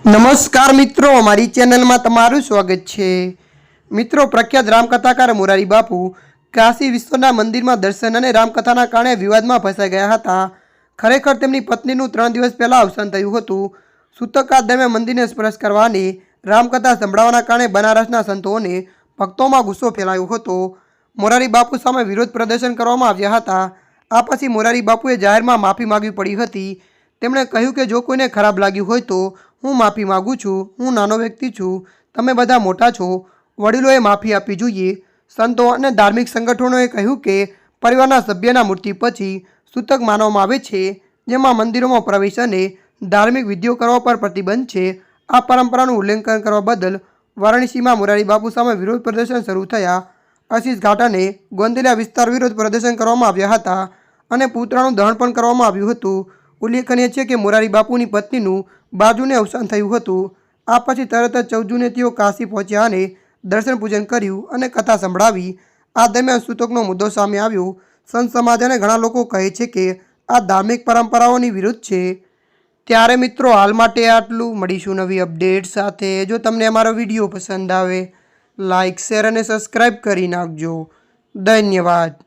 નમસ્કાર મિત્રો, મારી ચેનલમાં તમારું સ્વાગત છે। મિત્રો, પ્રખ્યાત રામકથાકાર મોરારી બાપુ કાશી વિશ્વના મંદિરમાં દર્શન અને રામકથાના કારણે વિવાદમાં ફસાઈ ગયા હતા। ખરેખર તેમની પત્નીનું 3 દિવસ પહેલા અવસાન થયું હતું। સૂતક દરમિયાન મંદિરને સ્પર્શ કરવાની રામકથા સંભળાવવાના કારણે બનારસના સંતો અને ભક્તોમાં ગુસ્સો ફેલાયો હતો। મોરારી બાપુ સામે વિરોધ પ્રદર્શન કરવામાં આવ્યા હતા। આ પછી મોરારી બાપુએ જાહેરમાં માફી માંગવી પડી હતી। તેમણે કહ્યું કે જો કોઈને ખરાબ લાગ્યું હોય તો હું માફી માગું છું। હું નાનો વ્યક્તિ છું, તમે બધા મોટા છો, વડીલોએ માફી આપવી જોઈએ। સંતો અને ધાર્મિક સંગઠનોએ કહ્યું કે પરિવારના સભ્યના મૃત્યુ પછી સૂતક માનવામાં આવે છે, જેમાં મંદિરોમાં પ્રવેશ અને ધાર્મિક વિધિઓ કરવા પર પ્રતિબંધ છે। આ પરંપરાનું ઉલ્લંઘન કરવા બદલ વારાણસીમાં મોરારી બાપુ સામે વિરોધ પ્રદર્શન શરૂ થયા। આશીષ ઘાટ અને ગોંદલિયા વિસ્તાર વિરોધ પ્રદર્શન કરવામાં આવ્યા હતા અને પુતળાનું દહન પણ કરવામાં આવ્યું હતું। ઉલ્લેખનીય છે કે મોરારી બાપુની પત્નીનું 12 જૂને અવસાન થયું હતું। આ પછી તરત જ 14 જૂને તેઓ કાશી પહોંચ્યા અને દર્શન પૂજન કર્યું અને કથા સંભળાવી। આ દરમિયાન સૂતકનો મુદ્દો સામે આવ્યો। સંત સમાજ અને ઘણા લોકો કહે છે કે આ ધાર્મિક પરંપરાઓની વિરુદ્ધ છે। ત્યારે મિત્રો, હાલ માટે આટલું। મળીશું નવી અપડેટ સાથે। જો તમને અમારો વિડીયો પસંદ આવે, લાઇક, શેર અને સબસ્ક્રાઈબ કરી નાખજો। ધન્યવાદ।